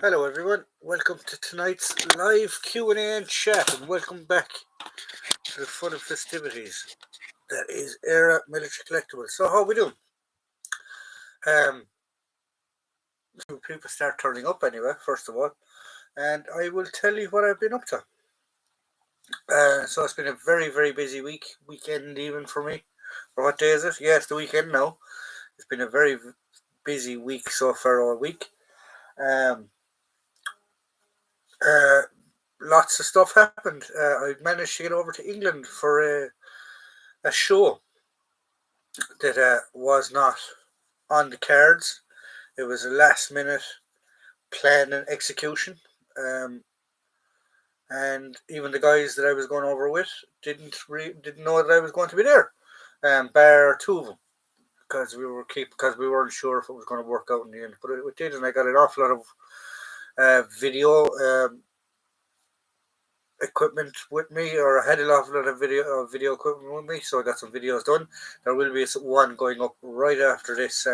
Hello everyone, welcome to tonight's live Q&A and chat, and welcome back to the fun of festivities. That is Era Military Collectibles. So how we doing? Um, People start turning up anyway, first of all, and I will tell you what I've been up to. So it's been a very busy weekend even for me. Or what day is it? Yeah, it's the weekend now. It's been a very busy week so far all week. Um, uh, Lots of stuff happened. I managed to get over to England for a show that was not on the cards. It was a last minute plan and execution. Um, and even the guys that I was going over with didn't know that I was going to be there. Bar two of them, because we weren't sure if it was going to work out in the end, but it did, and I got an awful lot of video equipment with me, or I had a awful lot of video equipment with me, so I got some videos done. There will be one going up right after this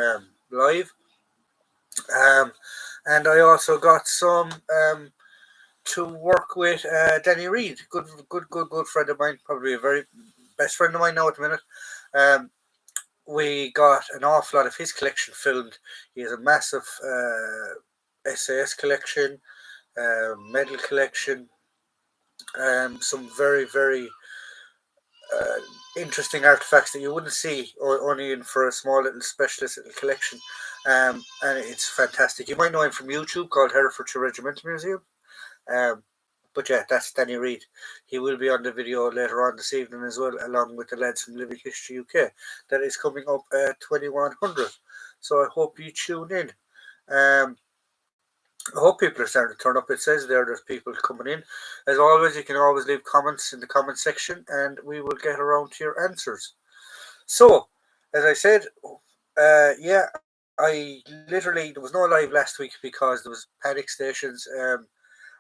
live. Um, and I also got some to work with Danny Reed, good friend of mine, probably a very best friend of mine now at the minute. Um, we got an awful lot of his collection filmed. He has a massive SAS collection, medal collection, some very uh, interesting artifacts that you wouldn't see only in for a small little specialist little collection. And it's fantastic. You might know him from YouTube, called Herefordshire Regimental Museum. Um, but yeah, that's Danny Reed. He will be on the video later on this evening as well, along with the lads from Living History UK. That is coming up at 2100. So I hope you tune in. Um, I hope people are starting to turn up. It says there's people coming in. As always, you can always leave comments in the comment section, and we will get around to your answers. So, as I said, yeah, I literally, there was no live last week because there was panic stations.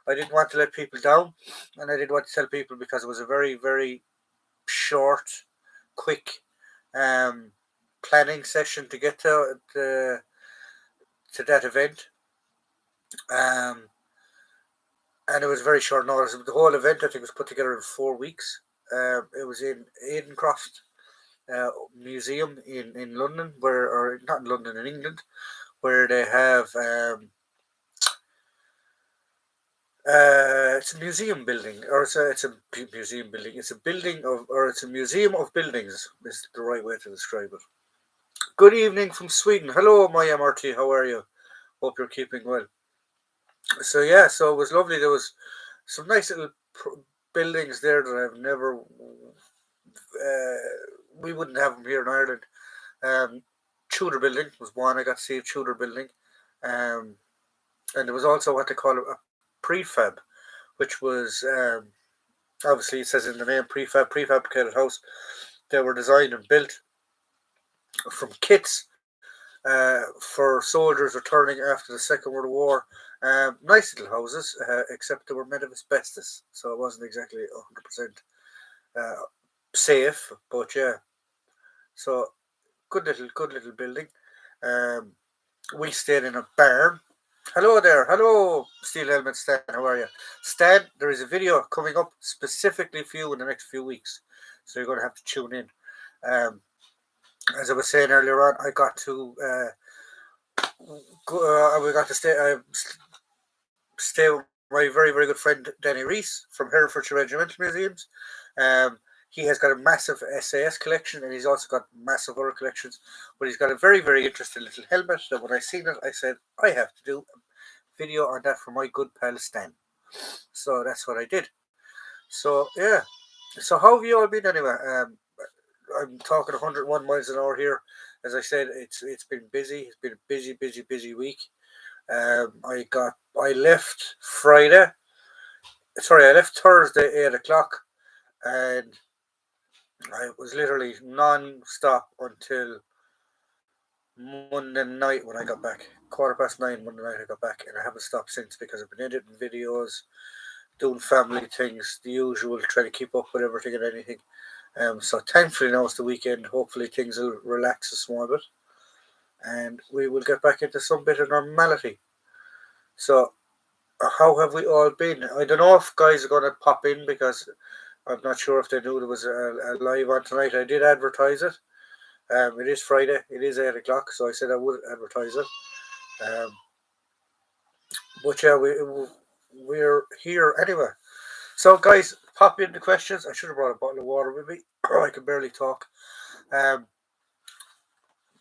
I didn't want to let people down, and I didn't want to tell people because it was a very short, quick um, planning session to get to that event. Um, and it was very short notice. The whole event, I think, was put together in 4 weeks. It was in Aidencroft Museum in London, or not in London, in England, where they have it's a museum building, or it's a museum building. It's a building of, or it's a museum of buildings. Is the right way to describe it. Good evening from Sweden. Hello, my MRT. How are you? Hope you're keeping well. So yeah, so it was lovely. There was some nice little buildings there that I've never. We wouldn't have them here in Ireland. Tudor Building was one. I got to see a Tudor Building, um, and there was also what they call a prefab, which was obviously it says in the name prefabricated house. They were designed and built from kits for soldiers returning after the Second World War. Nice little houses, except they were made of asbestos, so it wasn't exactly 100% safe. But yeah, so good little building. Um, we stayed in a barn. Hello there. Hello, Steel Helmet Stan. How are you? Stan, there is a video coming up specifically for you in the next few weeks. So you're going to have to tune in. Um, as I was saying earlier on, I got to we got to stay with my very good friend Danny Reese from Herefordshire Regimental Museums. Um, he has got a massive SAS collection, and he's also got massive other collections. But he's got a very interesting little helmet that when I seen it, I said I have to do a video on that for my good pal Stan. So that's what I did. So yeah. So how have you all been anyway? I'm talking 101 miles an hour here. As I said, it's been busy. It's been a busy week. I left Friday. Sorry, I left Thursday 8 o'clock, and I was literally non-stop until Monday night when I got back. 9:15 Monday night I got back, and I haven't stopped since because I've been editing videos, doing family things, the usual, trying to keep up with everything and anything. So thankfully now it's the weekend. Hopefully things will relax a small bit, and we will get back into some bit of normality. So how have we all been? I don't know if guys are going to pop in because I'm not sure if they knew there was a live on tonight. I did advertise it. It is Friday. It is 8 o'clock, so I said I would advertise it. Um, but yeah, we're here anyway. So guys, pop in the questions. I should have brought a bottle of water with me. I can barely talk. Um,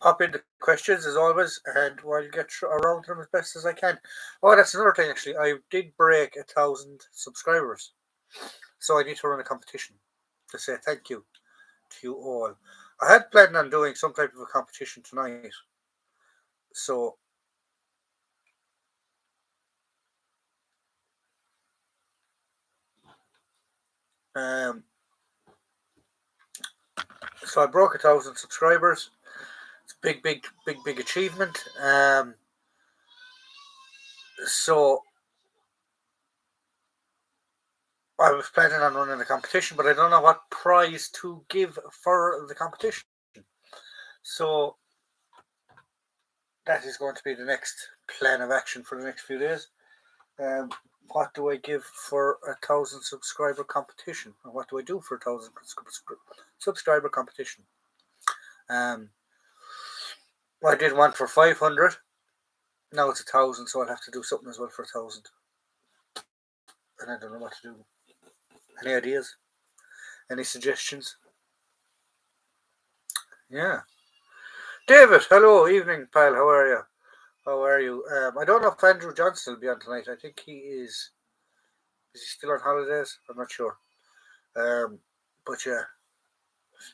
Pop in the questions as always, and I'll get around to them as best as I can. Oh, that's another thing actually. I did break 1,000 subscribers, so I need to run a competition to say thank you to you all. I had planned on doing some type of a competition tonight, so um, so I broke 1,000 subscribers. It's a big achievement. So I was planning on running a competition, but I don't know what prize to give for the competition. So that is going to be the next plan of action for the next few days. Um, what do I give for 1,000 subscriber competition? And what do I do for 1,000 subscriber competition? Um, I did one for 500. Now it's 1,000, so I'll have to do something as well for 1,000. And I don't know what to do. Any ideas? Any suggestions? Yeah. David, hello, evening, pal. How are you? How are you? I don't know if Andrew Johnson will be on tonight. I think he is. Is he still on holidays? I'm not sure. But yeah,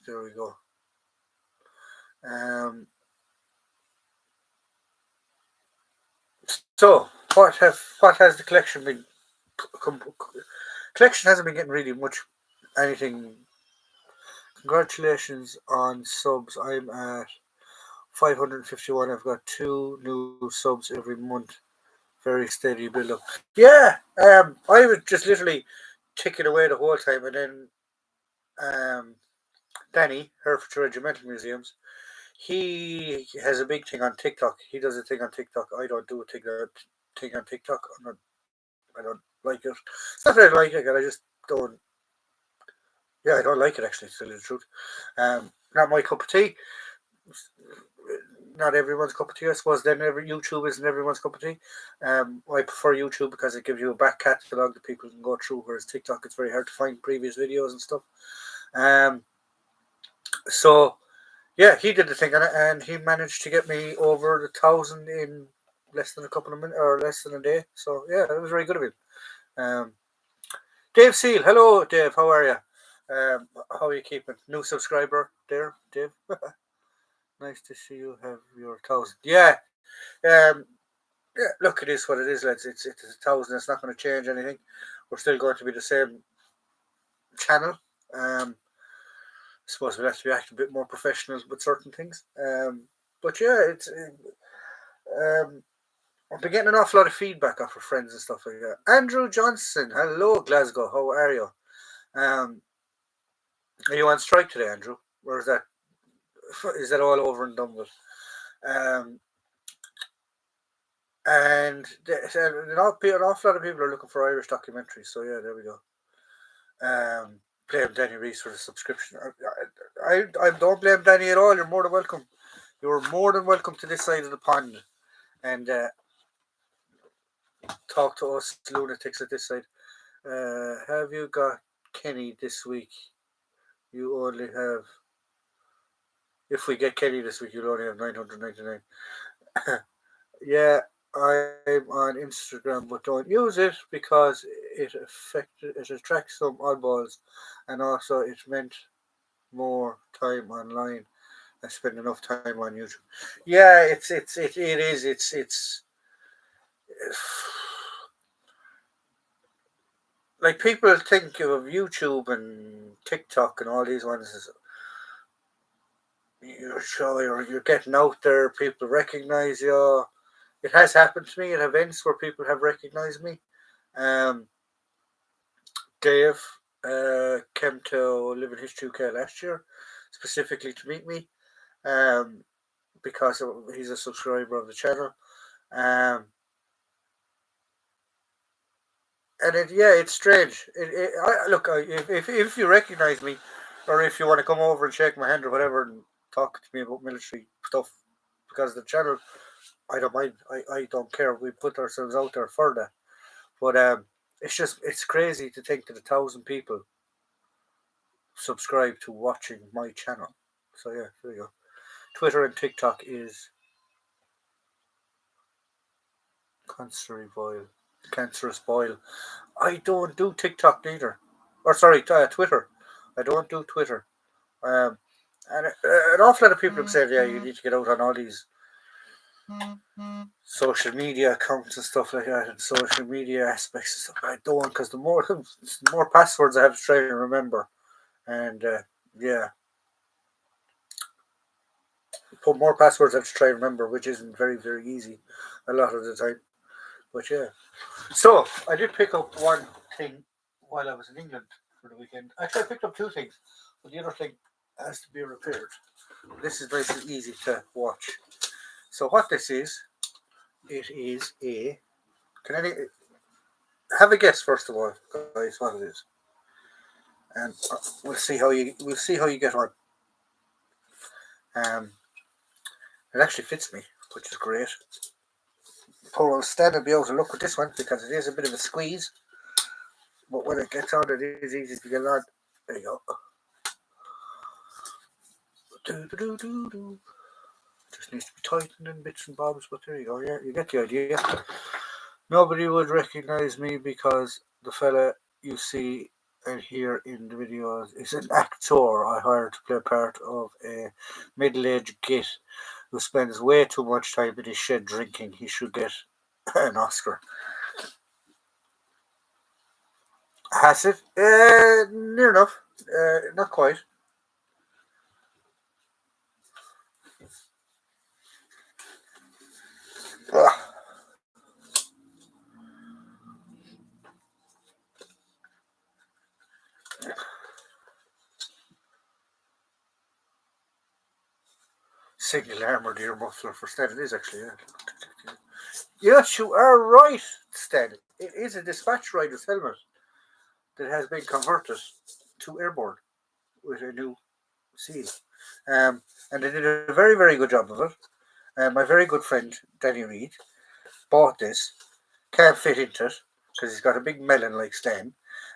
there we go. Um, so what has the collection been? Collection hasn't been getting really much anything. Congratulations on subs. I'm at 551. I've got 2 new subs every month. Very steady build up. Yeah, I was just literally ticking away the whole time, and then Danny, Herefordshire Regimental Museums, he has a big thing on TikTok. He does a thing on TikTok. I don't do a thing on TikTok. I don't like it. It's not that I like it. I just don't. Yeah, I don't like it actually. To tell you the truth, not my cup of tea. Not everyone's cup of tea, I suppose. Then every YouTube isn't everyone's cup of tea. I prefer YouTube because it gives you a back catalogue that people can go through, whereas TikTok it's very hard to find previous videos and stuff. Um, so yeah, he did the thing on it, and he managed to get me over the 1,000 in less than a couple of minutes or less than a day. So yeah, it was very good of him. Um, Dave Seal, hello, Dave. How are you? How are you keeping? New subscriber there, Dave. Nice to see you have your 1,000. Yeah, um, yeah. Look, it is what it is, lads. It's 1,000. It's not going to change anything. We're still going to be the same channel. I suppose we'll have to be acting a bit more professional with certain things. But yeah, it's. I've been getting an awful lot of feedback off of friends and stuff like that. Andrew Johnson, hello Glasgow. How are you? Um, are you on strike today, Andrew? Or is that all over and done with? Um, and an awful lot of people are looking for Irish documentaries. So yeah, there we go. Blame Danny Reese for the subscription. I don't blame Danny at all. You're more than welcome. You're more than welcome to this side of the pond and talk to us lunatics at this side. Have you got Kenny this week? You only have. If we get Kenny this week, you'll only have 999. Yeah, I'm on Instagram, but don't use it because it attracts some oddballs, and also it meant more time online. I spend enough time on YouTube. Yeah, it is. It's like people think of YouTube and TikTok and all these ones as you're getting out there, people recognize you. It has happened to me at events where people have recognized me. Um, Dave came to Live in History UK last year, specifically to meet me, um, because he's a subscriber of the channel. Um, and it's strange. If you recognize me, or if you want to come over and shake my hand or whatever and talk to me about military stuff, because the channel, I don't mind. I don't care. We put ourselves out there for that. But it's crazy to think that 1,000 people subscribe to watching my channel. So yeah, there you go. Twitter and TikTok is cancerous boil. I don't do TikTok neither, or sorry, Twitter. I don't do Twitter. Um, and an awful lot of people have said, yeah, you need to get out on all these social media accounts and stuff like that, and social media aspects and stuff. I don't, because the more passwords I have to try and remember, and yeah, put more passwords I have to try and remember, which isn't very very easy a lot of the time. But yeah, so I did pick up one thing while I was in England for the weekend. Actually, I picked up two things, but the other thing has to be repaired. This is nice and easy to watch. So what this is, it is a. Can any have a guess first of all, guys? What it is, and we'll see how you get on. Um, it actually fits me, which is great. Poor old Stan will be able to look with this one because it is a bit of a squeeze. But when it gets on, it is easy to get on. There you go. Just needs to be tightened in bits and bobs, but there you go. Yeah, you get the idea. Nobody would recognize me because the fella you see and hear in the videos is an actor I hired to play part of a middle-aged git who spends way too much time in his shed drinking. He should get an Oscar. Has it? Near enough. Not quite. Ugh. Single armored ear muffler for Stan. It is actually, yeah. Yes, you are right, Stan. It is a dispatch rider's helmet that has been converted to airborne with a new seal. And they did a very, very good job of it. My very good friend, Danny Reed, bought this, can't fit into it because he's got a big melon like Stan.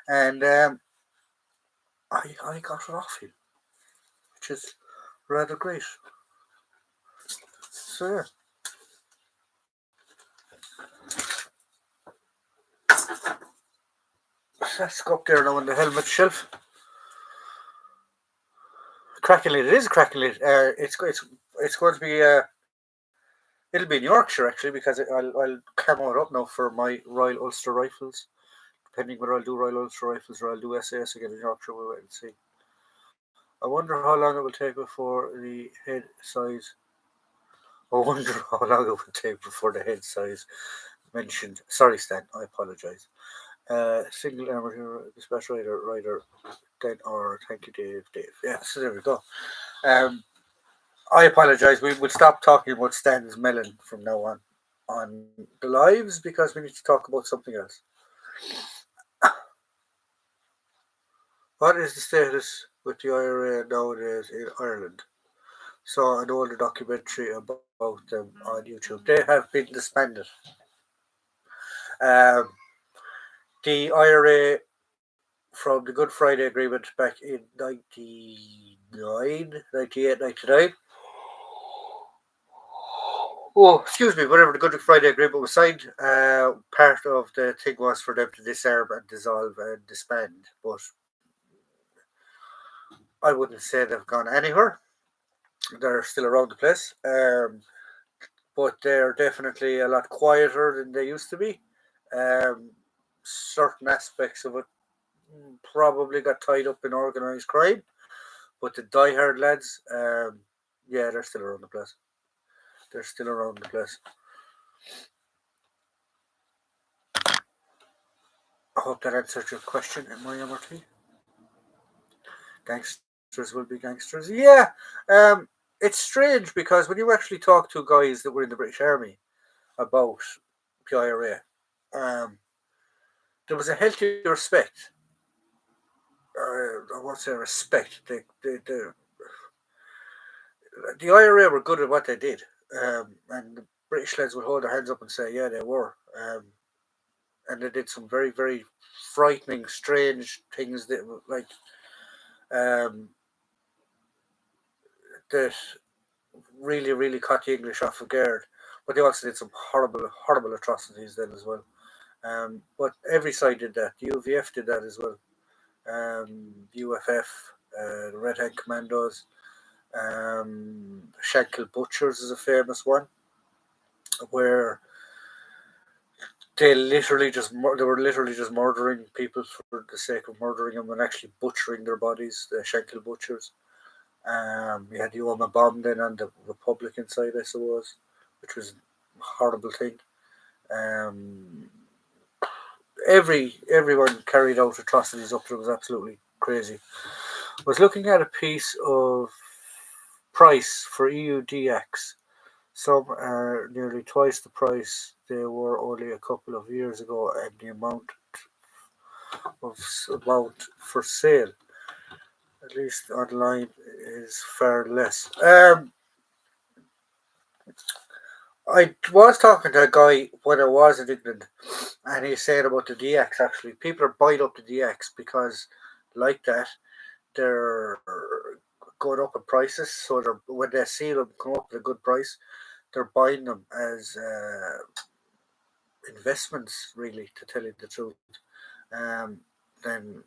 And I got it off him, which is rather great. So, yeah. Let's go up there now on the helmet shelf. Cracking lid. It is a cracking lid. It's going to be it'll be in Yorkshire actually because I'll camo it up now for my Royal Ulster Rifles. Depending whether I'll do Royal Ulster Rifles or I'll do SAS again in Yorkshire, we'll wait and see. I wonder how long it will take before the head size. I wonder how long it will take before the head size mentioned. Sorry, Stan. I apologise. Single armored dispatch rider, then or thank you, Dave. Yeah, so there we go. Um, I apologise. We will stop talking about Stan's melon from now on the lives because we need to talk about something else. What is the status with the IRA nowadays in Ireland? Saw an older documentary about them on YouTube. They have been disbanded. Um, the IRA from the Good Friday Agreement back in 98, 99. Oh, excuse me, whenever the Good Friday Agreement was signed, part of the thing was for them to disarm and dissolve and disband. But I wouldn't say they've gone anywhere. They're still around the place. But they're definitely a lot quieter than they used to be. Um, certain aspects of it probably got tied up in organised crime, but the diehard lads, yeah, they're still around the place. They're still around the place. I hope that answered your question, my MRT. Gangsters will be gangsters. Yeah, it's strange because when you actually talk to guys that were in the British Army about PIRA, um, there was a healthy respect. I won't say respect. The IRA were good at what they did, and the British lads would hold their hands up and say, "Yeah, they were." And they did some very, very frightening, strange things that um, that really, really caught the English off guard. But they also did some horrible, horrible atrocities then as well. But every side did that. The UVF did that as well. UFF, the Red Hand Commandos, Shankill Butchers is a famous one, where they were literally just murdering people for the sake of murdering them and actually butchering their bodies. The Shankill Butchers. We had the Oma bomb then on the Republican side, I suppose, which was a horrible thing. Um, everyone carried out atrocities up there. It was absolutely crazy. I was looking at a piece of price for EUDX. Some are nearly twice the price they were only a couple of years ago, and the amount for sale, at least online, is far less. I was talking to a guy when I was in England, and he said about the DX. Actually, people are buying up the DX because, like that, they're going up in prices. So when they see them come up at a good price, they're buying them as investments. Really, to tell you the truth, um, then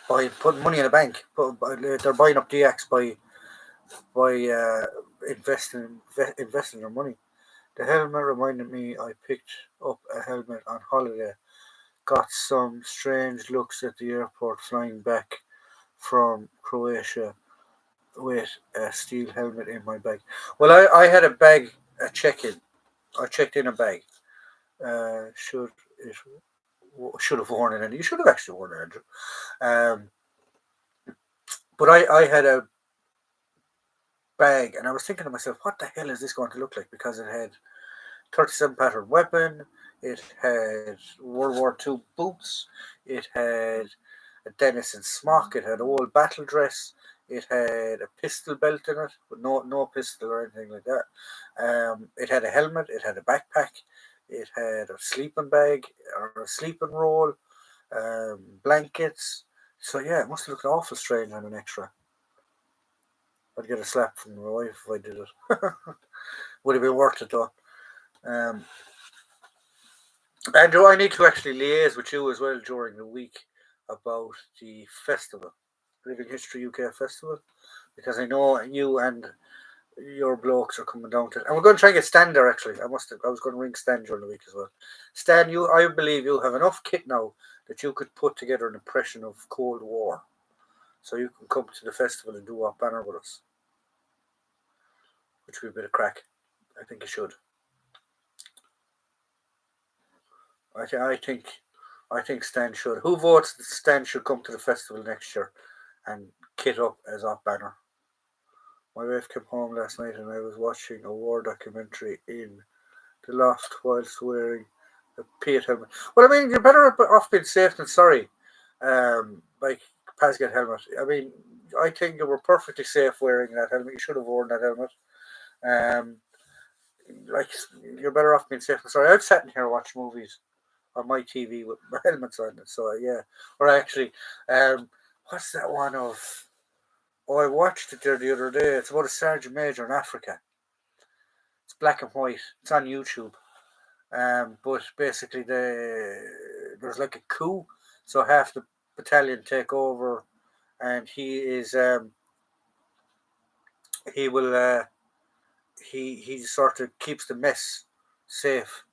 by putting money in a bank, they're buying up DX by investing their money. The helmet reminded me I picked up a helmet on holiday. Got some strange looks at the airport flying back from Croatia with a steel helmet in my bag. Well, I had a bag, a check-in. I checked in a bag. It should have worn it, and you should have actually worn it, Andrew. Um, but I had a bag, and I was thinking to myself, what the hell is this going to look like? Because it had 37 pattern weapon. It had World War II boots. It had a Denison smock. It had old battle dress. It had a pistol belt in it, but no pistol or anything like that. It had a helmet. It had a backpack. It had a sleeping bag or a sleeping roll, blankets. So yeah, it must have looked awful strange on an extra. I'd get a slap from my wife if I did it. Would have been worth it though. Um, Andrew, I need to actually liaise with you as well during the week about the festival, Living History UK Festival, because I know you and your blokes are coming down to it. And we're going to try and get Stan there actually. I was going to ring Stan during the week as well. Stan, I believe you have enough kit now that you could put together an impression of Cold War. So you can come to the festival and do our banner with us, which would be a bit of crack. I think you should. I think I think Stan should. Who votes that Stan should come to the festival next year and kit up as our banner? My wife came home last night and I was watching a war documentary in the loft whilst wearing a Piat helmet. Well, I mean, you're better off being safe than sorry. Like Pasget helmet. I mean, I think you were perfectly safe wearing that helmet. You should have worn that helmet. Um, like you're better off being safe than sorry. I've sat in here watched movies on my TV with helmets on it. So yeah, or actually, what's that one of? Oh, I watched it there the other day. It's about a sergeant major in Africa. It's black and white. It's on YouTube. But basically, there's like a coup, so half the battalion take over, and he will he sort of keeps the mess safe.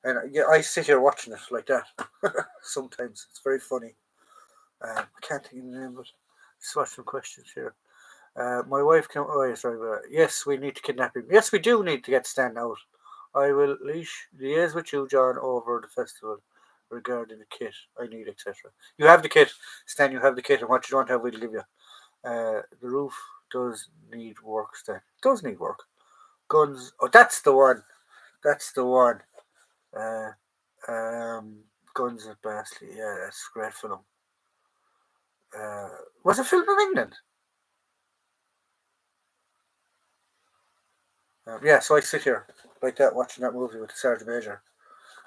And yeah, I sit here watching it like that. Sometimes it's very funny. I can't think of the name, but let's watch some questions here. My wife can. Oh, yeah, sorry. Yes, we need to kidnap him. Yes, we do need to get Stan out. I will liaise with you, John, over the festival regarding the kit I need, etc. You have the kit, Stan. You have the kit, and what you don't have, we'll give you. The roof does need work, Stan. Does need work. Guns. Oh, that's the one. That's the one. Uh, Guns at Bastley. Yeah, that's a great film. Was it filmed in England? Yeah, so I sit here like that watching that movie with the Sergeant Major.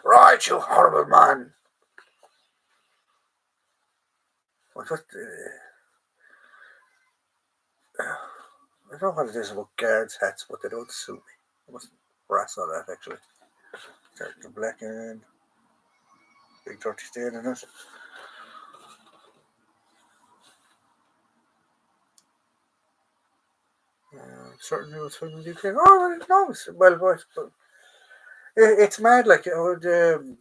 Right, you horrible man. What? I don't know what it is about guards' hats, but they don't suit me. I must brass on that actually. Sergeant Black and big dirty stain in it. Certainly was filmed in the UK. Oh, no, well, but it's mad. Like the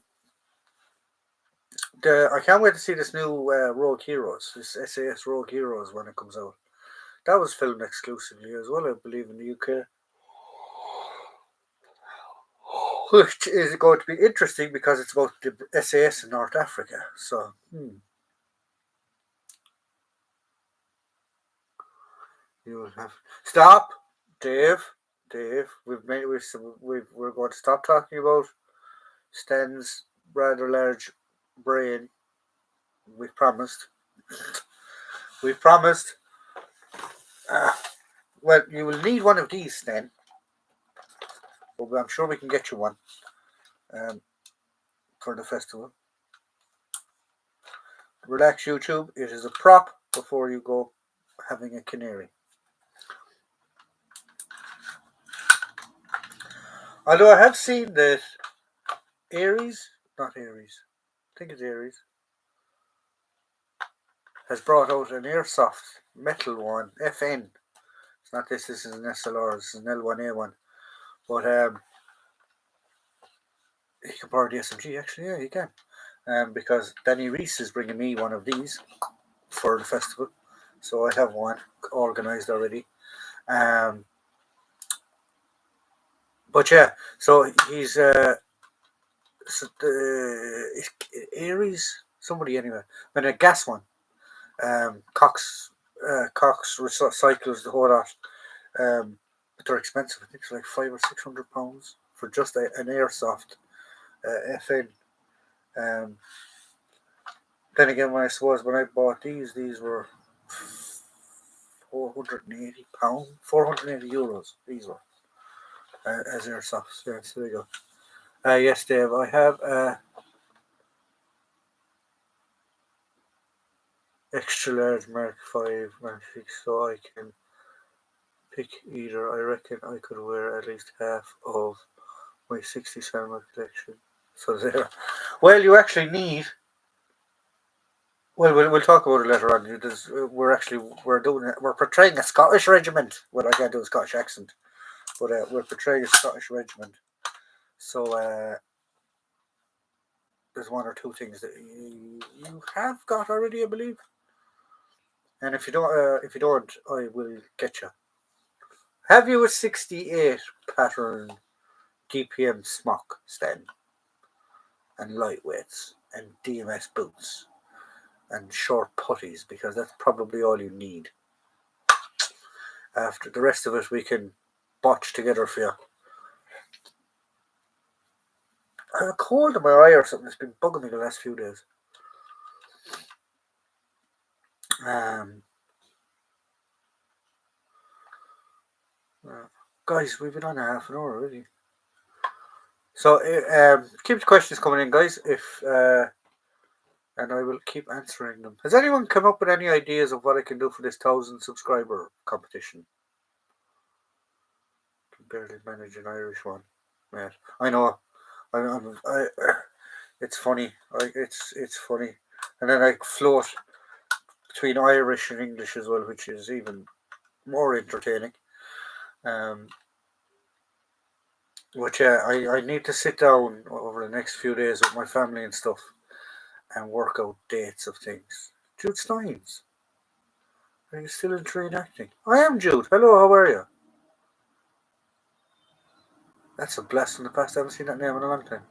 I can't wait to see this new Rogue Heroes, this SAS Rogue Heroes when it comes out. That was filmed exclusively as well, I believe, in the UK, which is going to be interesting because it's about the SAS in North Africa. So, you will have stop, Dave. Dave, we're going to stop talking about Sten's rather large brain. We promised. We promised. Uh, well, you will need one of these then. But I'm sure we can get you one um, for the festival. Relax, YouTube. It is a prop before you go having a canary. Although I have seen that Aries, not Aries, I think it's Aries, has brought out an airsoft metal one, FN. It's not this is an SLR, this is an L1A1. But he can borrow the SMG, actually, yeah, he can. Because Danny Reese is bringing me one of these for the festival. So I have one organised already. But yeah, so he's Aries, somebody anyway, and a gas one. Cox recycles the whole lot. But they're expensive. I think it's like £500 or £600 for just an airsoft FN. Um, then again, when I bought these were £480, €480. These were as airsofts. Yeah, so there you go. Yes, Dave, I have extra large Mark 5, Mark 6, so I can pick either. I reckon I could wear at least half of my 60 Selma collection. So there. Well, you actually need. Well, we'll talk about it later on. We're portraying a Scottish regiment. Well, I can't do a Scottish accent, but we're portraying a Scottish regiment. So there's one or two things that you have got already, I believe. And if you don't, I will get you. Have you a 68 pattern DPM smock, Sten? And lightweights and DMS boots and short putties because that's probably all you need. After the rest of it, we can botch together for you. I have a cold in my eye or something that's been bugging me the last few days. Guys, we've been on half an hour already. So keep the questions coming in, guys. And I will keep answering them. Has anyone come up with any ideas of what I can do for this 1,000 subscriber competition? I can barely manage an Irish one, mate. I know. It's funny. It's funny, and then I float between Irish and English as well, which is even more entertaining. But yeah, I need to sit down over the next few days with my family and stuff and work out dates of things. Jude Steins, are you still in train acting? I am Jude. Hello, how are you? That's a blast from the past. I haven't seen that name in a long time.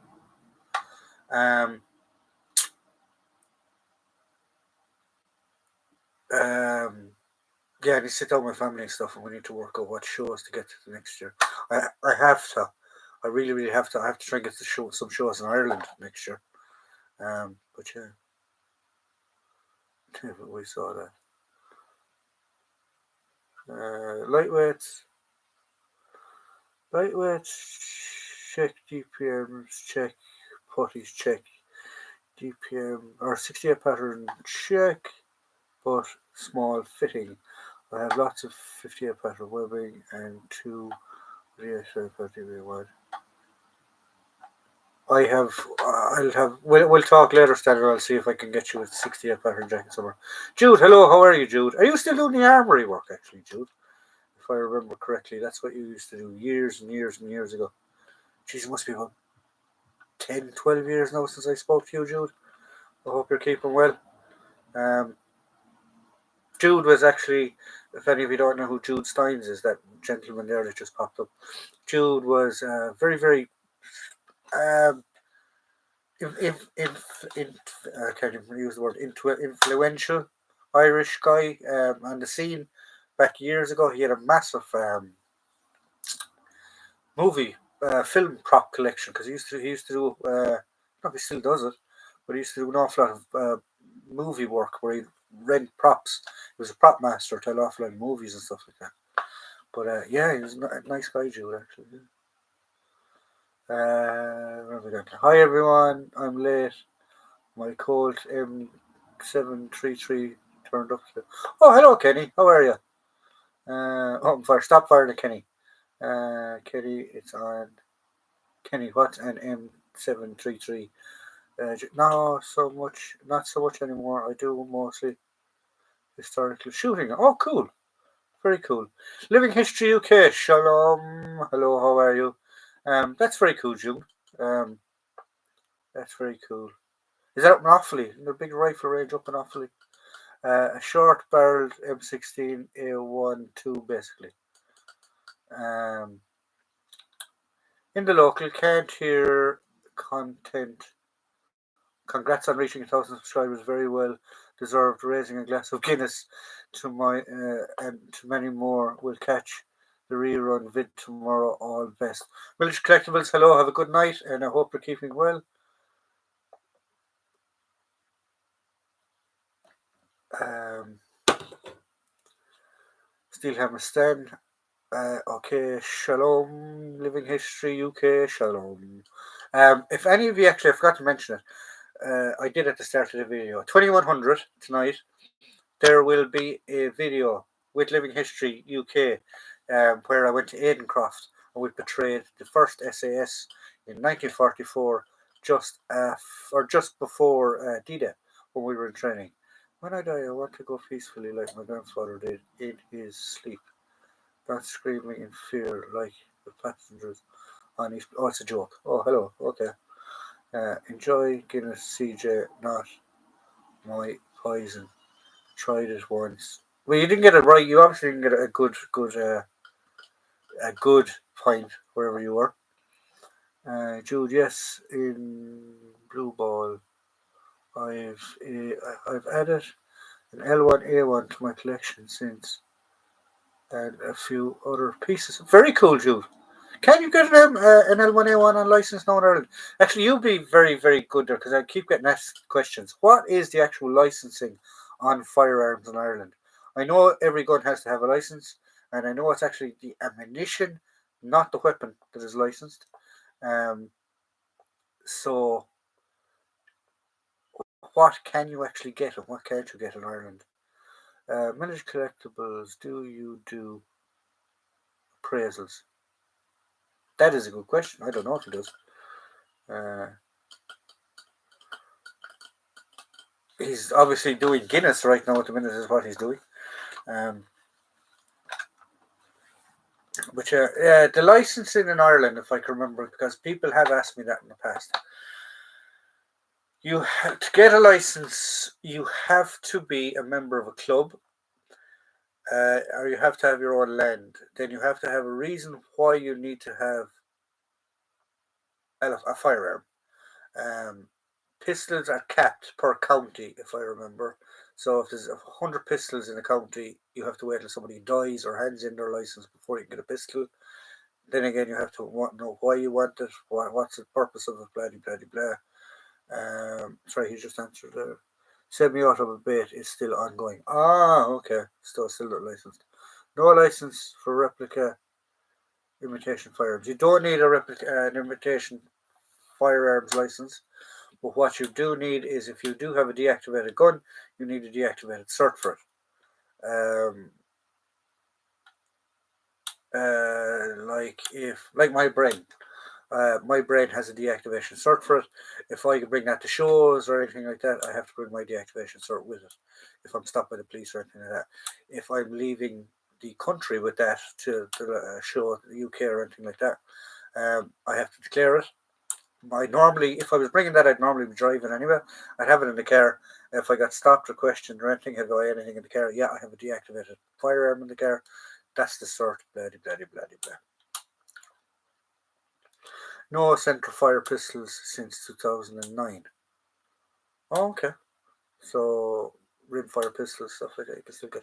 Um, yeah, I need to sit down with my family and stuff, and we need to work out what shows to get to the next year. I have to. I really have to. I have to try and get to some shows in Ireland next year. But yeah, we saw that. Lightweights, check DPMs, check putties, check DPM or 68 pattern, check, but small fitting. I have lots of 58 pattern webbing and 2 wide. I'll have. We'll talk later, Stanley. I'll see if I can get you with 68 pattern jacket somewhere. Jude, hello. How are you, Jude? Are you still doing the armory work, actually, Jude? If I remember correctly, that's what you used to do years and years and years ago. Jeez, it must be about 10, 12 years now since I spoke to you, Jude. I hope you're keeping well. Jude was actually, if any of you don't know who Jude Steins is, that gentleman there that just popped up. Jude was very, very I can't even use the word influential Irish guy on the scene back years ago. He had a massive film prop collection because he used to do probably still does it, but he used to do an awful lot of movie work where he'd rent props. He was a prop master to an awful lot of movies and stuff like that. But yeah, he was a nice guy, Jude, actually. Hi everyone, I'm late. My Colt M733 turned up. Oh, hello, Kenny. How are you? Stop firing at Kenny. Kenny, it's on. Kenny, what's an M733? Not so much anymore. I do mostly historical shooting. Oh, cool. Very cool. Living History UK. Shalom. Hello, how are you? That's very cool, Jude. That's very cool. Is that up in Offaly? The big rifle range up in Offaly? A short-barreled M16 A12, basically. In the local, can't hear content. Congrats on reaching 1,000 subscribers. Very well deserved. Raising a glass of Guinness to my and to many more. Will catch the rerun vid tomorrow. All best. Village Collectibles. Hello. Have a good night, and I hope you're keeping well. Steelhammer Stan. Okay, Shalom, Living History UK, Shalom. If any of you actually, I forgot to mention it, I did at the start of the video. 2100 tonight, there will be a video with Living History UK where I went to Aidencroft and we portrayed the first SAS in 1944, just before D-Day, when we were in training. When I die, I want to go peacefully like my grandfather did in his sleep. Not screaming in fear like the passengers on his. Oh, it's a joke. Oh, hello. Okay. Enjoy Guinness, CJ. Not my poison. Tried it once. Well, you didn't get it right. You obviously didn't get a good point wherever you were. Jude, yes, in Blue Ball, I've added an L1A1 to my collection since, and a few other pieces. Very cool, Jude. Can you get an L1A1 on license now in Ireland? Actually, you'll be very, very good there because I keep getting asked questions. What is the actual licensing on firearms in Ireland? I know every gun has to have a license, and I know it's actually the ammunition, not the weapon, that is licensed. So, what can you actually get and what can't you get in Ireland? Village Collectibles, do you do appraisals? That is a good question. I don't know if he does. He's obviously doing Guinness right now at the minute is what he's doing. But yeah, the licensing in Ireland, if I can remember, because people have asked me that in the past. To get a license, you have to be a member of a club, or you have to have your own land. Then you have to have a reason why you need to have a firearm. Pistols are capped per county, if I remember. So if there's 100 pistols in a county, you have to wait till somebody dies or hands in their license before you can get a pistol. then again, you have to know why you want it, what's the purpose of it, blah, blah, blah, blah. Sorry, he just answered there. Semi-auto debate is still ongoing. Ah, okay. Still not licensed. No license for replica imitation firearms. You don't need an imitation firearms license, but what you do need is if you do have a deactivated gun, you need a deactivated cert for it. Like my brain has a deactivation cert for it. If I can bring that to shows or anything like that, I have to bring my deactivation cert with it. If I'm stopped by the police or anything like that. If I'm leaving the country with that to show the UK or anything like that, I have to declare it. If I was bringing that, I'd normally be driving anyway. I'd have it in the car. If I got stopped or questioned or anything, have I anything in the car? Yeah, I have a deactivated firearm in the car. That's the cert. Blah, blah, blah, blah, blah. No centre fire pistols since 2009. Oh, okay. So rimfire pistols, stuff like that, you can still get.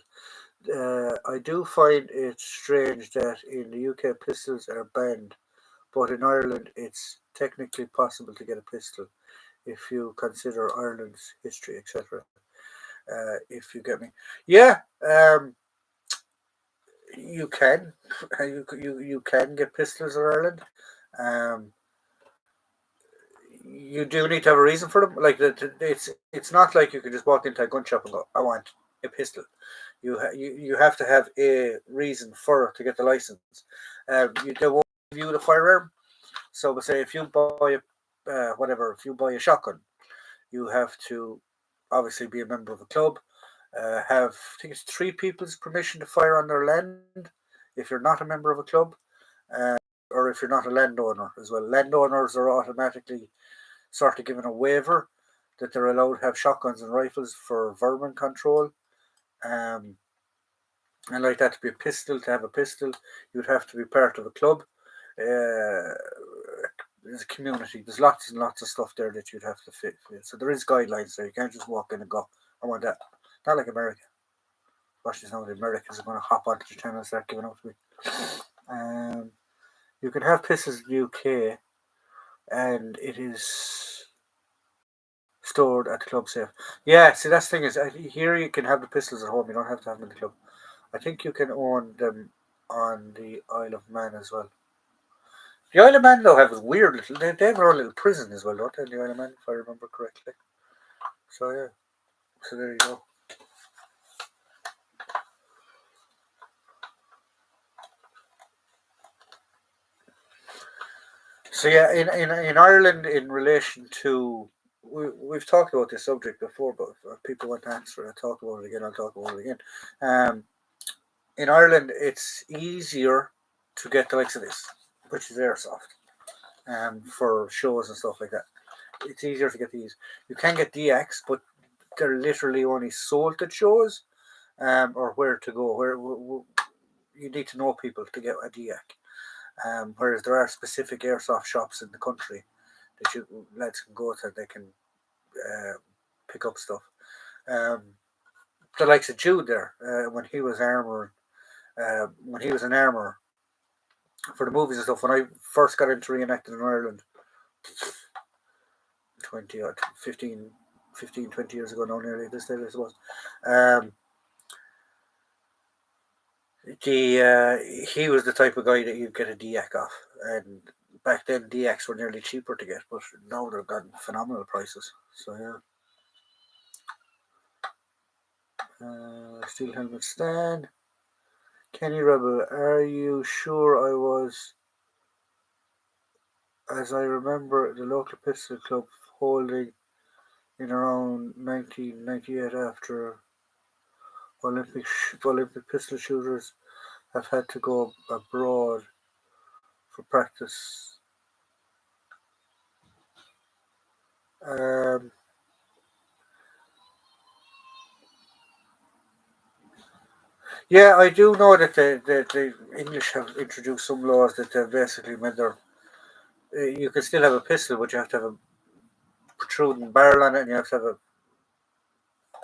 I do find it strange that in the UK pistols are banned, but in Ireland it's technically possible to get a pistol if you consider Ireland's history, etc. If you get me, yeah, you can, you can get pistols in Ireland. Um, you do need to have a reason for them. Like it's not like you can just walk into a gun shop and go, "I want a pistol." You have to have a reason for to get the license. They won't give you the firearm. So, say if you buy if you buy a shotgun, you have to obviously be a member of a club. Have I think it's three people's permission to fire on their land. If you're not a member of a club, uh, or if you're not a landowner as well. Landowners are automatically sort of given a waiver that they're allowed to have shotguns and rifles for vermin control. Um, and like that to be a pistol, to have a pistol, you'd have to be part of a club. Uh, there's a community. There's lots and lots of stuff there that you'd have to fit. So there is guidelines there. You can't just walk in and go, "I want that." Not like America. Watch this now. The Americans are going to hop onto the channel and start giving out to me. You can have pistols in the UK, and it is stored at the club safe. Yeah, see that's the thing is here you can have the pistols at home. You don't have to have them in the club. I think you can own them on the Isle of Man as well. The Isle of Man though have a weird little. They have their own little prison as well, don't they? The Isle of Man, if I remember correctly. So yeah. So there you go. So yeah, in Ireland, in relation to we've talked about this subject before, but if people want to answer, I'll talk about it again. I'll talk about it again. Um, in Ireland, it's easier to get the likes of this, which is airsoft, for shows and stuff like that. It's easier to get these. You can get DX, but they're literally only sold at shows, or where to go. Where you need to know people to get a DX. Whereas there are specific airsoft shops in the country that you lads can go to. They can uh, pick up stuff. Um, the likes of Jude there, when he was when he was an armor for the movies and stuff. When I first got into reenacting in Ireland, 20 or 15, 15, 20 years ago now, nearly this day, I suppose. Um, he was the type of guy that you'd get a DX off, and back then DX were nearly cheaper to get, but now they've gotten phenomenal prices. So yeah. Steel helmet stand. Kenny Rebel, are you sure I was, as I remember, the local pistol club holding in around 1998 after Olympic pistol shooters have had to go abroad for practice. Um, yeah, I do know that the English have introduced some laws that basically meant you can still have a pistol, but you have to have a protruding barrel on it, and you have to have a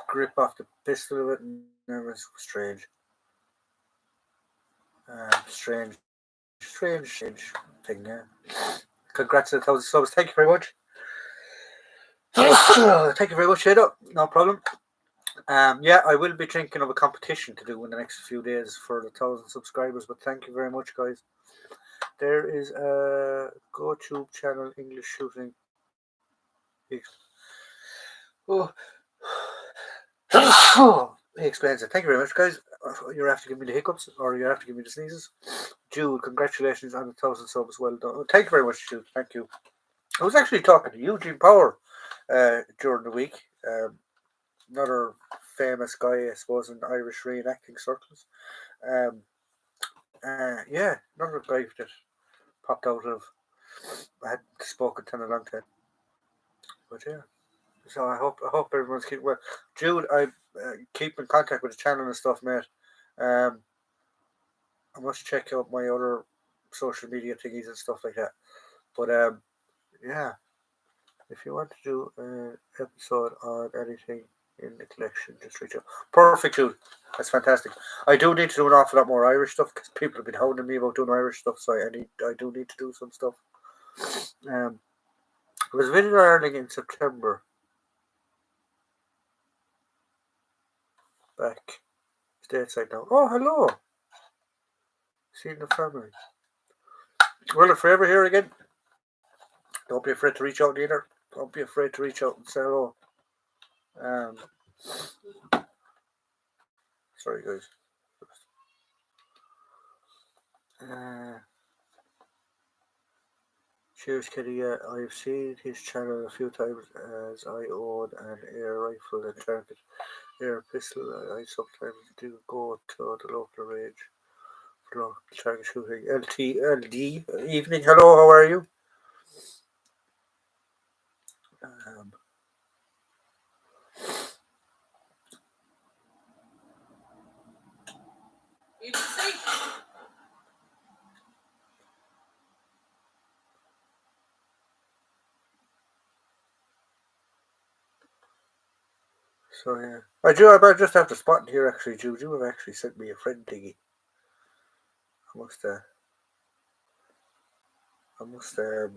grip off the pistol of it, and it was strange. Strange. strange thing. Yeah. Congrats to the 1,000 subs. Thank you very much. Thank you very much, Shado. No problem. Yeah, I will be thinking of a competition to do in the next few days for the 1,000 subscribers. But thank you very much, guys. There is a GoTube channel, English shooting. Oh. He explains it. Thank you very much, guys. You're after giving me the hiccups, or you're after giving me the sneezes. Jude, congratulations on the 1,000 subs. Well done. Thank you very much, Jude. Thank you. I was actually talking to Eugene Power during the week. Another famous guy, I suppose, in Irish reenacting circles. Yeah, another guy that popped out of. I hadn't spoken to in a long time. But yeah. So I hope everyone's keeping well. Jude, I keep in contact with the channel and stuff, mate. I must check out my other social media thingies and stuff like that. But yeah, if you want to do an episode on anything in the collection, just reach out. Perfect, Jude. That's fantastic. I do need to do an awful lot more Irish stuff because people have been hounding me about doing Irish stuff, so I do need to do some stuff. I was visiting Ireland in September. Back stateside now. Oh, hello. Seeing the family. Well, if we're ever here again, don't be afraid to reach out either. Don't be afraid to reach out and say hello. Sorry, guys. Cheers, Kitty. I've seen his channel a few times as I own an air rifle and target air pistol. I sometimes do go to the local range for local target shooting. LD. Evening. Hello, how are you? So yeah, I just have to spot here actually. Juju have actually sent me a friend thingy. I must there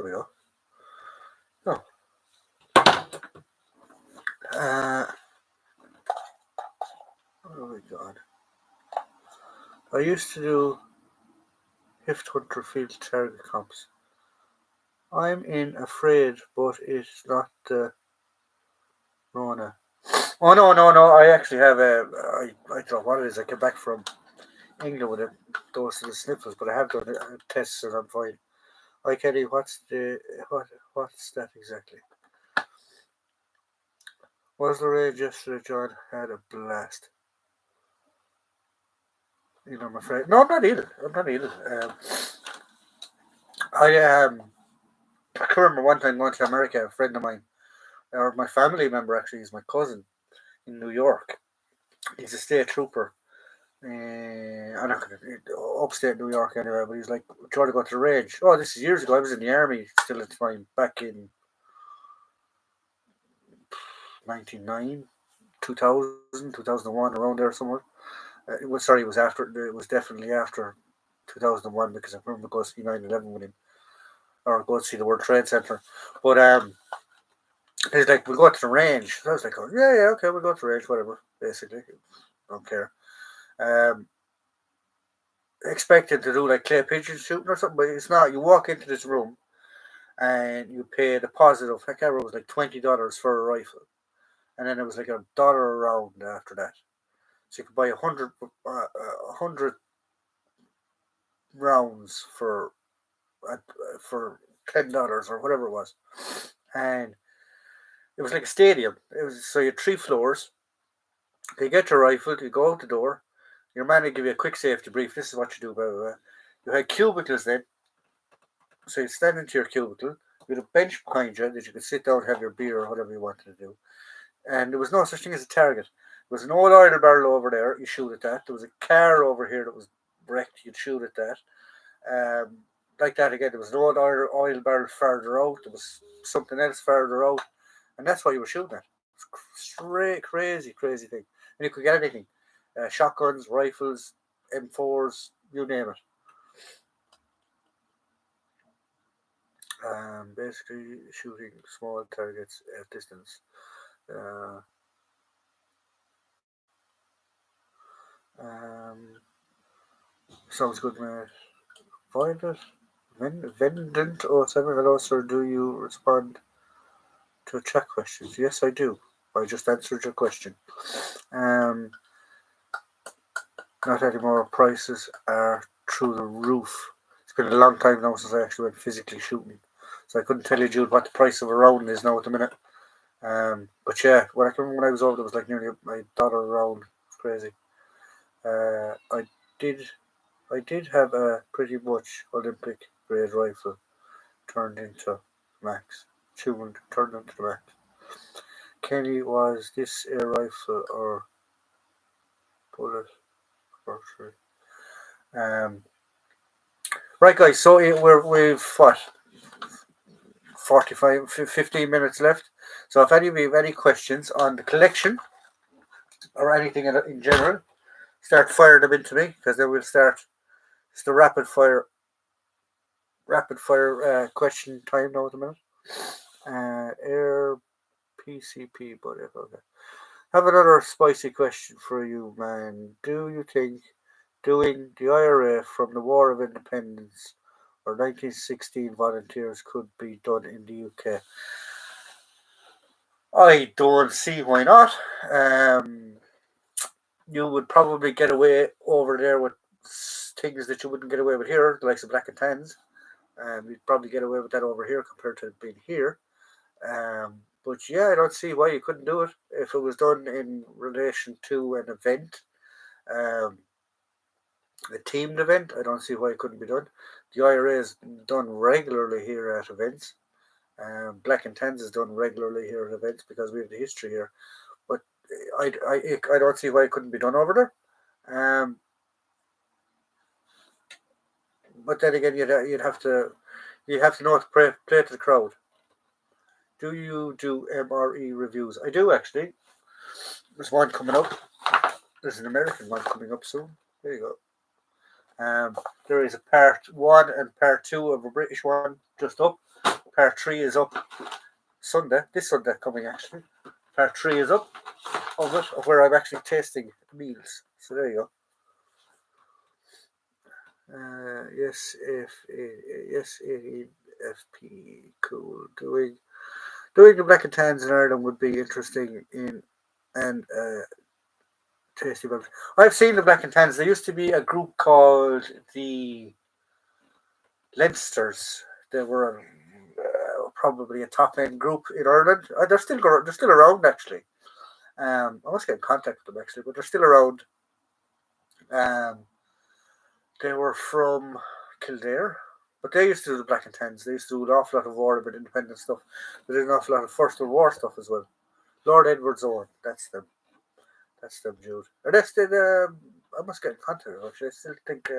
we go. Oh. Oh my god. I used to do Hift Hunter Field target comps. I'm in afraid, but it's not the Rona. Oh no! I actually have I don't know what it is. I came back from England with a dose of the sniffles, but I have done tests and I'm fine. Hi Kelly, what's that exactly? Was the raid yesterday? John had a blast. You know, I'm afraid. No, I'm not ill. I can remember one time going to America. A friend of mine, or my family member actually, is my cousin in New York. He's a state trooper. I'm not gonna upstate New York anyway, but he's like trying to go to the range. Oh, this is years ago. I was in the army still at the time, back in 1999, 2000, 2001, around there somewhere. It was after. It was definitely after 2001 because I remember going to see 9/11 with him, or go to see the World Trade Center. But he's like, we'll go to the range. So I was like, oh, yeah, okay, we'll go to the range, whatever. Basically, don't care. Expected to do like clay pigeon shooting or something, but it's not. You walk into this room and you pay a deposit of, I can't remember, it was like $20 for a rifle, and then it was like $1 a round after that. So you could buy 100 rounds for $10 or whatever it was, and it was like a stadium. It was so you had 3 floors. You get your rifle, you go out the door. Your man will give you a quick safety brief. This is what you do, blah, blah, blah. You had cubicles then. So you stand into your cubicle. You had a bench behind you that you could sit down, have your beer or whatever you wanted to do. And there was no such thing as a target. There was an old oil barrel over there. You shoot at that. There was a car over here that was wrecked. You'd shoot at that. Like that again. There was an old oil barrel further out. There was something else further out. And that's what you were shooting at. It's straight, crazy thing. and you could get anything: shotguns, rifles, M4s, you name it. Basically, shooting small targets at distance. Uh, um, Sounds good, man. Violet, Vendant or 7, hello, sir. Do you respond to chat questions? Yes, I do. I just answered your question. Um, Not anymore. Prices are through the roof. It's been a long time now since I actually went physically shooting, so I couldn't tell you, Jude, what the price of a round is now at the minute. But yeah, when I remember when I was over, it was like nearly my dollar a round. It's crazy. Uh, I did, I did have a pretty much Olympic grade rifle turned into max, tuned turned into the max. Kenny, was this a rifle or bullet archery? Um, right, guys. So we've what 15 minutes left. So if any of you have any questions on the collection or anything in general, start firing them into me, because then we'll start. It's the rapid fire question time now at the minute. Air PCP, but okay. Have another spicy question for you, man. Do you think doing the IRA from the War of Independence or 1916 volunteers could be done in the UK? I don't see why not. Um, you would probably get away over there with things that you wouldn't get away with here, like the Black and Tans. You'd probably get away with that over here compared to being here. But yeah, I don't see why you couldn't do it if it was done in relation to an event, um, a teamed event. I don't see why it couldn't be done. The IRA is done regularly here at events. Black and Tans is done regularly here at events because we have the history here. But I don't see why it couldn't be done over there. But then again, you'd have to know how to play to the crowd. Do you do MRE reviews? I do, actually. There's one coming up. There's an American one coming up soon. There you go. There is a part 1 and part 2 of a British one just up. Part 3 is up this Sunday coming, actually. Part 3 is up of it, of where I'm actually tasting meals. So there you go. Yes, FP, cool. Doing the Black and Tans in Ireland would be interesting and tasty. I've seen the Black and Tans. There used to be a group called the Leinsters. They were probably a top end group in Ireland. They're still around, actually. I must get in contact with them, actually, but they're still around. Um, they were from Kildare, but they used to do the Black and Tans. They used to do an awful lot of war about independent stuff. They did an awful lot of First World War stuff as well. Lord Edward's Own, that's them. That's them, Jude. Or that's the. I must get in contact with them, actually. I still think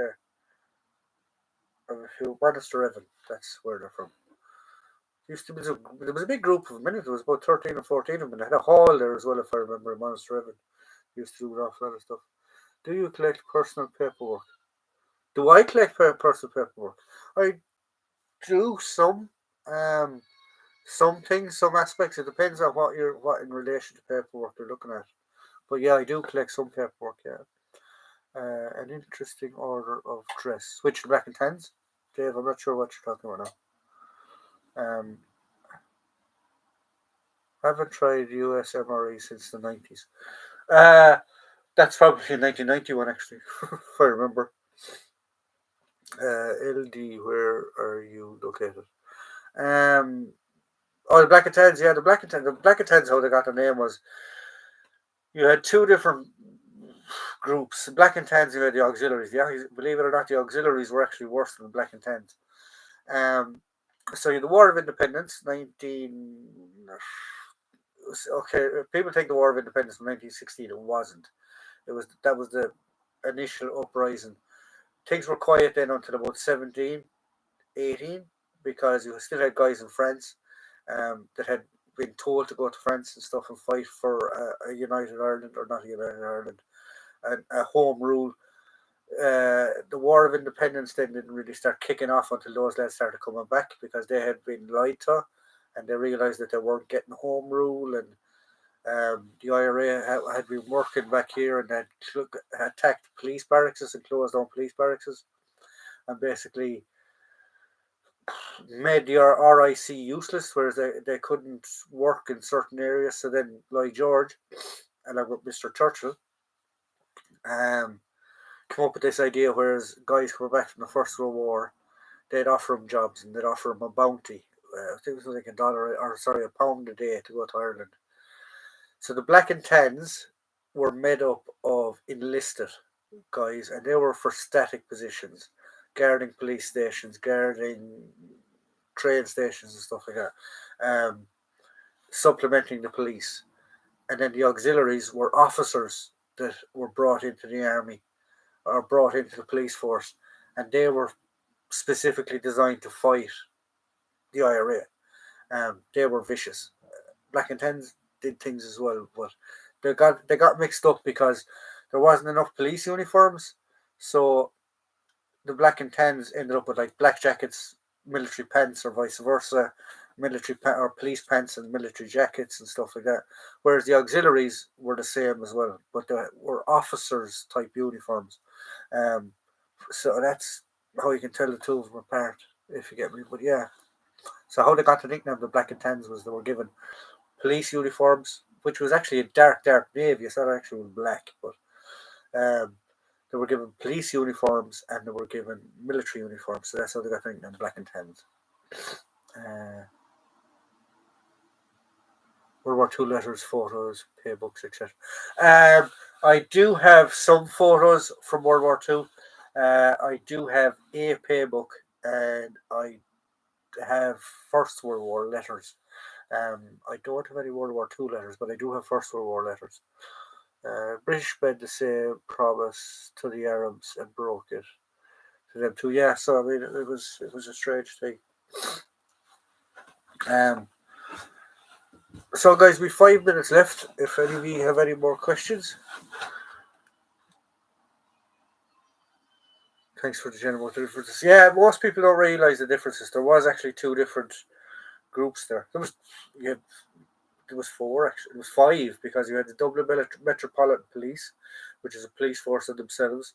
of a few. Bannister Evan, that's where they're from. There was a big group of them. There was about 13 or 14 of them. And they had a hall there as well, if I remember, in Bannister Evan. Used to do an awful lot of stuff. Do you collect personal paperwork? Do I collect personal paperwork? I do some things, some aspects. It depends on what in relation to paperwork you're looking at. But yeah, I do collect some paperwork. Yeah. An interesting order of dress. Which Black and Tans? Dave, I'm not sure what you're talking about now. Haven't tried US MRE since the 90s. That's probably a 1991, actually, if I remember. LD, where are you located? The Black and Tans, yeah, the Black and Tans, how they got the name was you had two different groups. Black and Tans, you had the auxiliaries. Believe it or not, the auxiliaries were actually worse than the Black and Tans. So the War of Independence, 19. Okay, people think the War of Independence in 1916. It wasn't. That was the initial uprising. Things were quiet then until about 17, 18, because you still had guys in France that had been told to go to France and stuff and fight for a united Ireland, or not a united Ireland, and a home rule. The War of Independence then didn't really start kicking off until those lads started coming back, because they had been lied to, and they realised that they weren't getting home rule, and the IRA had been working back here and had attacked police barracks and closed down police barracks, and basically made the RIC useless, whereas they couldn't work in certain areas. So then Lloyd George, along with Mr. Churchill, come up with this idea, whereas guys who were back from the First World War, they'd offer them jobs and they'd offer them a bounty. I think it was like a pound a day to go to Ireland. So the Black and Tans were made up of enlisted guys, and they were for static positions, guarding police stations, guarding train stations and stuff like that, supplementing the police. And then the auxiliaries were officers that were brought into the army or brought into the police force, and they were specifically designed to fight the IRA. They were vicious. Black and Tans did things as well, but they got mixed up because there wasn't enough police uniforms. So the Black and Tans ended up with like black jackets, military pants, or vice versa, or police pants and military jackets and stuff like that. Whereas the auxiliaries were the same as well, but they were officers type uniforms. So that's how you can tell the two of them apart, if you get me. But yeah, so how they got the nickname the Black and Tans was they were given police uniforms, which was actually a dark navy. It's not actually black, but they were given police uniforms and they were given military uniforms. So that's how they got the nickname Black and Tans. World War II letters, photos, paybooks, etc. I do have some photos from World War II. I do have a paybook, and I have First World War letters. I don't have any World War II letters, but I do have First World War letters. British made the same promise to the Arabs and broke it to them too. Yeah, so I mean, it was a strange thing. So guys, we've 5 minutes left. If any of you have any more questions. Thanks for the general differences. Yeah, most people don't realise the differences. There was actually 2 different groups there. There was 4 actually. It was 5, because you had the Dublin Metropolitan Police, which is a police force of themselves,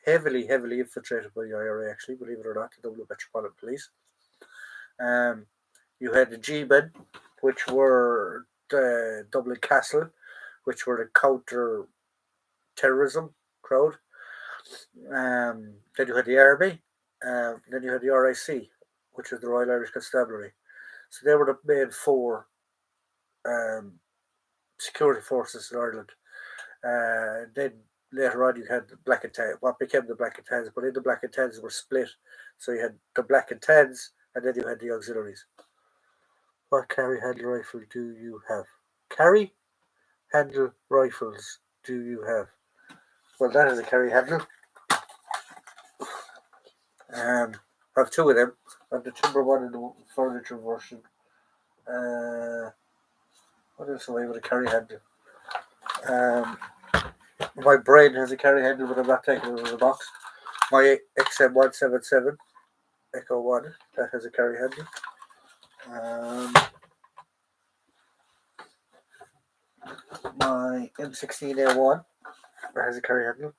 heavily infiltrated by the IRA, actually, believe it or not, the Dublin Metropolitan Police. You had the G-Men, which were the Dublin Castle, which were the counter-terrorism crowd. Then you had the Army, then you had the RIC, which was the Royal Irish Constabulary. So they were the main 4 security forces in Ireland. Then later on you had the Black and Tans, what became the Black and Tans, but in the Black and Tans were split. So you had the Black and Tans, and then you had the auxiliaries. What carry handle rifle do you have? Carry handle rifles do you have? Well, that is a carry handle. I have 2 of them. I have the timber one and the furniture version. What else am I able to carry handle? My brain has a carry handle, but I'm not taking it in the box. My XM177 Echo 1, that has a carry handle. My M16A1, that has a carry handle.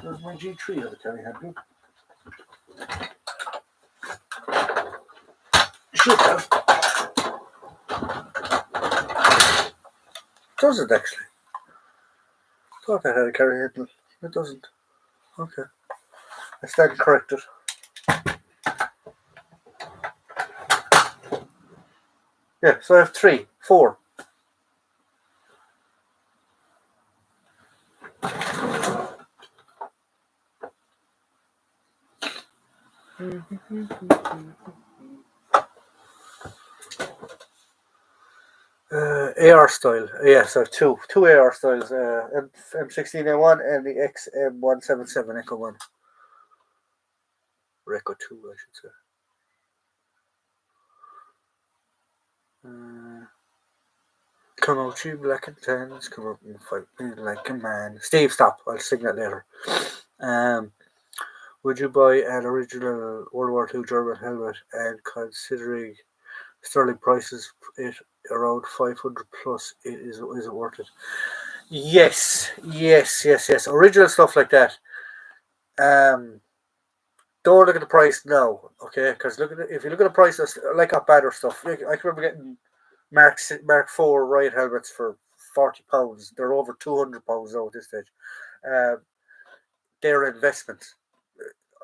Does my G3 have a carry handle? Should have. Does it actually? Thought that had a carry handle. It doesn't. Okay. I stand corrected. Yeah, so I have 3, 4. AR style. Yes, I have two AR styles. M16A1 and the XM177 Echo 1. Or Echo 2, I should say. Come out, you black and tans, come out and fight me like a man. Steve, stop. I'll sing that later. Would you buy an original World War II German helmet, and considering sterling prices, it around 500 plus, is it worth it? Yes, yes, yes, yes. Original stuff like that. Don't look at the price now, okay? Because if you look at the price of like our banner stuff, I can remember getting Mark IV riot helmets for £40. They're over £200 now at this stage. Um, they're investments.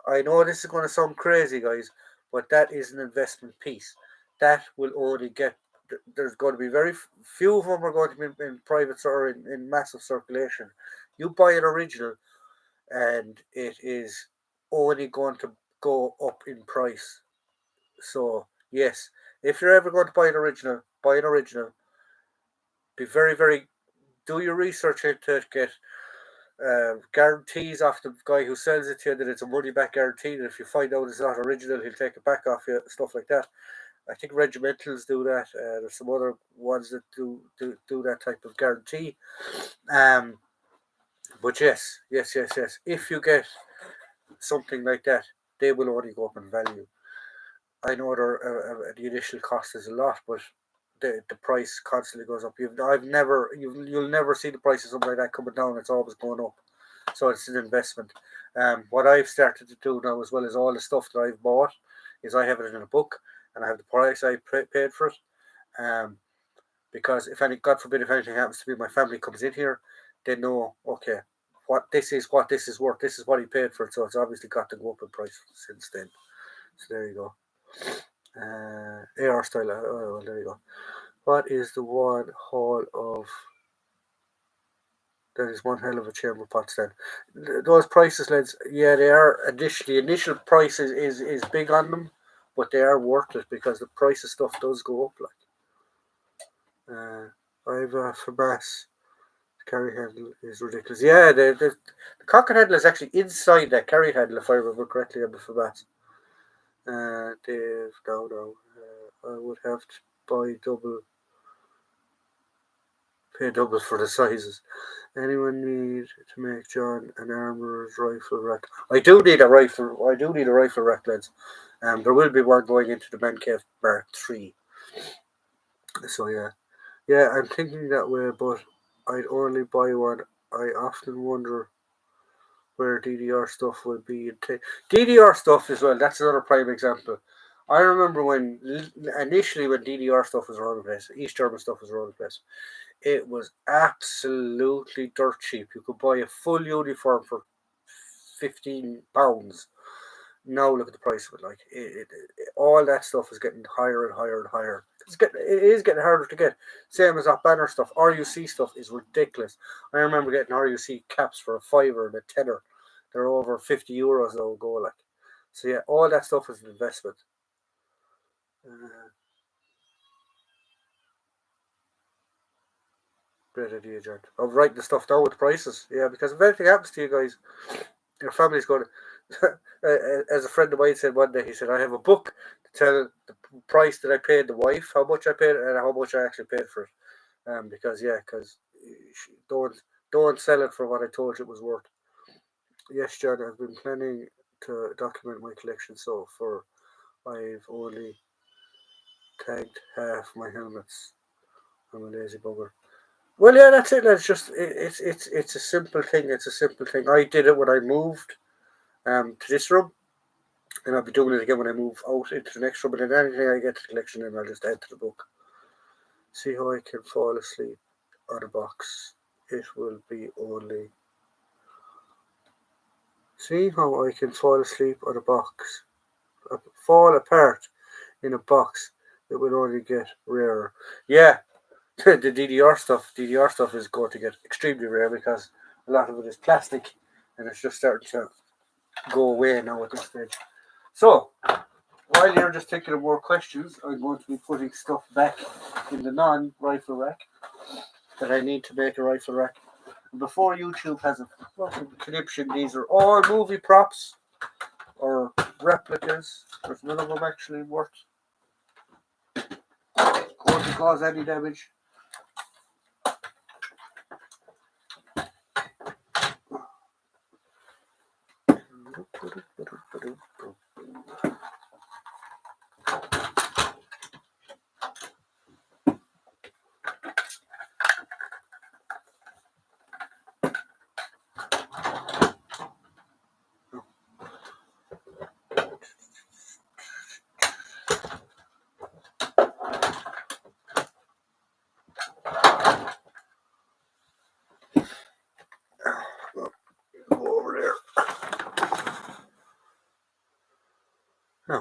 I know this is going to sound crazy, guys, but that is an investment piece. That will only get. There's going to be very few of them are going to be in private or in massive circulation. You buy an original, and it is only going to go up in price. So yes, if you're ever going to buy an original, buy an original. Be very, very. Do your research into it. Get guarantees off the guy who sells it to you that it's a money back guarantee. And if you find out it's not original, he'll take it back off you. Stuff like that. I think regimentals do that. There's some other ones that do that type of guarantee. But yes. If you get something like that, they will only go up in value. I know the initial cost is a lot, but the price constantly goes up. You'll never see the price of something like that coming down. It's always going up. So it's an investment. What I've started to do now, as well as all the stuff that I've bought, is I have it in a book, and I have the price I paid for it. Because God forbid, if anything happens to me, my family comes in here, they know, okay, what this is worth. This is what he paid for it. So it's obviously got to go up in price since then. So there you go. AR style. Oh, well, there you go. What is the one hall of? That is one hell of a chamber pot stand. Those prices, lads. Yeah, they are initial price is big on them, but they are worth it because the price of stuff does go up. I have a FAMAS carry handle is ridiculous. Yeah, the cocker handle is actually inside that carry handle, if I remember correctly, on the FAMAS. Dave, no. I would have to buy pay double for the sizes. Anyone need to make John an armorer's rifle rack? I do need a rifle rack, lads. There will be one going into the Man Cave Mark 3. So yeah, I'm thinking that way, but I'd only buy one. I often wonder where DDR stuff will be. DDR stuff as well. That's another prime example. I remember initially when DDR stuff was around the place, East German stuff was around the place. It was absolutely dirt cheap. You could buy a full uniform for £15. Now look at the price of it. Like all that stuff is getting higher and higher and higher. It is getting harder to get. Same as that banner stuff. RUC stuff is ridiculous. I remember getting RUC caps for a £5 and a £10. They're over €50 now go like. So yeah, all that stuff is an investment. Great idea, John. Of writing the stuff down with the prices. Yeah, because if anything happens to you guys, your family's going to. As a friend of mine said one day, he said, I have a book to tell the price that I paid the wife, how much I paid, and how much I actually paid for it. Because don't sell it for what I told you it was worth. Yes, John, I've been planning to document my collection so far. I've only tagged half my helmets. I'm a lazy bugger. Well, yeah, that's it. It's a simple thing. It's a simple thing. I did it when I moved to this room, and I'll be doing it again when I move out into the next room. And then anything I get to the collection, then I'll just add to the book. See how I can fall asleep on a box. It will be only. See how I can fall asleep on a box. Fall apart in a box. It will only get rarer. Yeah, the DDR stuff is going to get extremely rare because a lot of it is plastic and it's just starting to go away now at this stage. So, while you're just thinking of more questions, I'm going to be putting stuff back in the non-rifle rack that I need to make a rifle rack. And before YouTube has a fucking conniption, these are all movie props or replicas. There's none of them actually worth going to cause any damage. Go over there. No.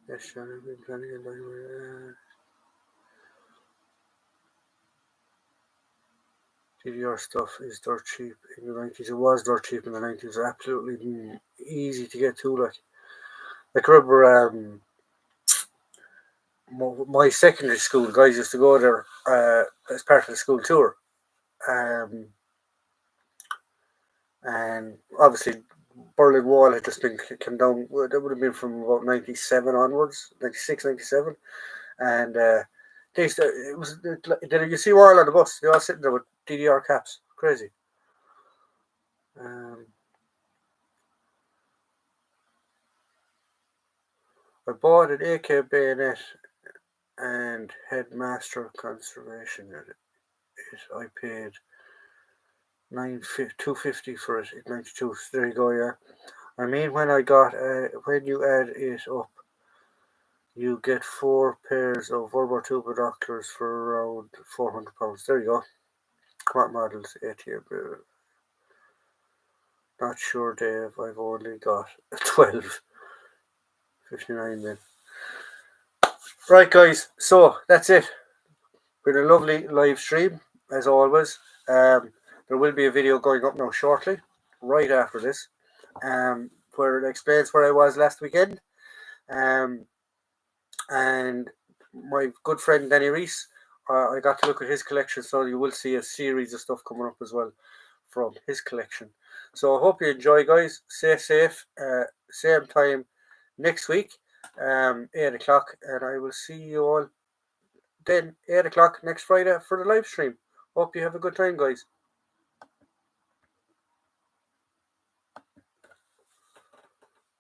Yes, sure. I've been planning on DDR stuff is dirt cheap in the 90s. It was dirt cheap in the 90s. It was absolutely easy to get to. Like I remember my secondary school, guys used to go there as part of the school tour. And obviously, Berlin Wall had just been came down. That would have been from about 97 onwards, 96, 97. And they used to, it was, did you see them all on the bus? They all sitting there with DDR caps. Crazy. I bought an AK bayonet and Headmaster Conservation at it. I paid $250 for it in 92. So there you go, yeah. I mean, when you add it up, you get 4 pairs of World War II binoculars for around £400. There you go. What models? ATM. Not sure, Dave. I've only got 12. 59 then. Right, guys. So that's it. Been a lovely live stream as always. There will be a video going up now shortly, right after this, where it explains where I was last weekend. And my good friend Danny Reese, I got to look at his collection, so you will see a series of stuff coming up as well from his collection. So I hope you enjoy, guys. Stay safe. Same time next week, 8 o'clock, and I will see you all then 8 o'clock next Friday for the live stream. Hope you have a good time, guys.